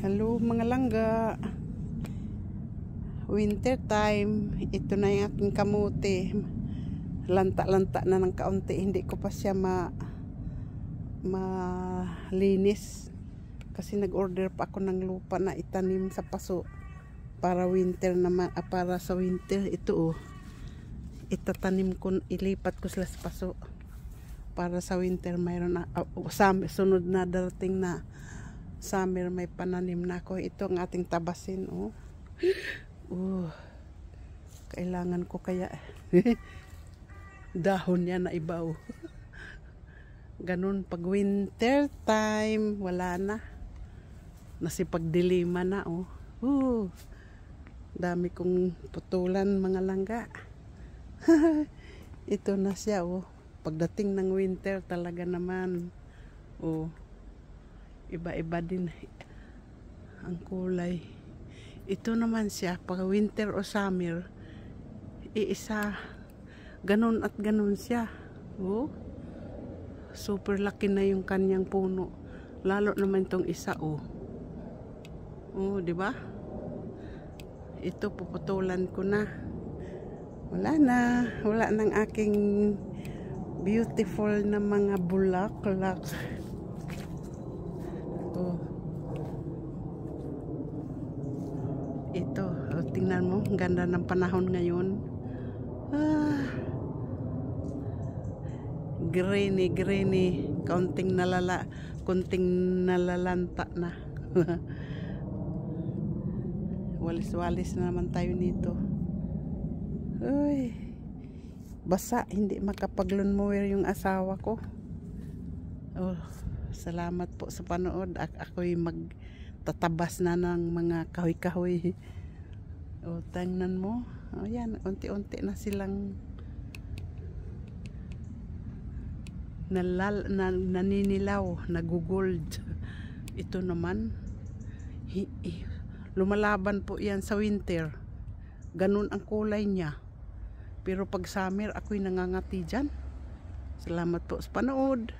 Hello mga langga. Winter time. Ito na yung aking kamote. Lanta-lanta na ng kaunti. Hindi ko pa siya malinis. Kasi nag-order pa ako ng lupa na itanim sa paso. Para winter naman. Para sa winter. Ito itatanim ko. Ilipat ko sila sa paso. Para sa winter mayroon na. Sunod na darating na summer may pananim na ako. Ito ang ating tabasin. Kailangan ko kaya dahon yan na ibaw. Ganun pag winter time wala na. Nasipagdilima na. Dami kong putulan mga langga. Ito na siya. Pagdating ng winter talaga naman iba-iba din ang kulay. Ito naman siya pag winter o summer iisa ganun at ganun siya. Super laki na yung kanyang puno, lalo naman tong isa. Di ba? Ito puputulan ko na. Wala nang aking beautiful na mga bulaklak. Ito, tingnan mo, ang ganda ng panahon ngayon. Grainy, konting nalalanta na. Walis-walis na naman tayo nito. Basa, hindi makapag-lawnmower yung asawa ko. Salamat po sa panood. Ako'y magtatabas na ng mga kahoy-kahoy. Tingnan mo. Yan, unti-unti na silang naninilaw, nagugold. Ito naman lumalaban po yan sa winter. Ganun ang kulay niya. Pero pag summer, ako'y nangangati dyan. Salamat po sa panood.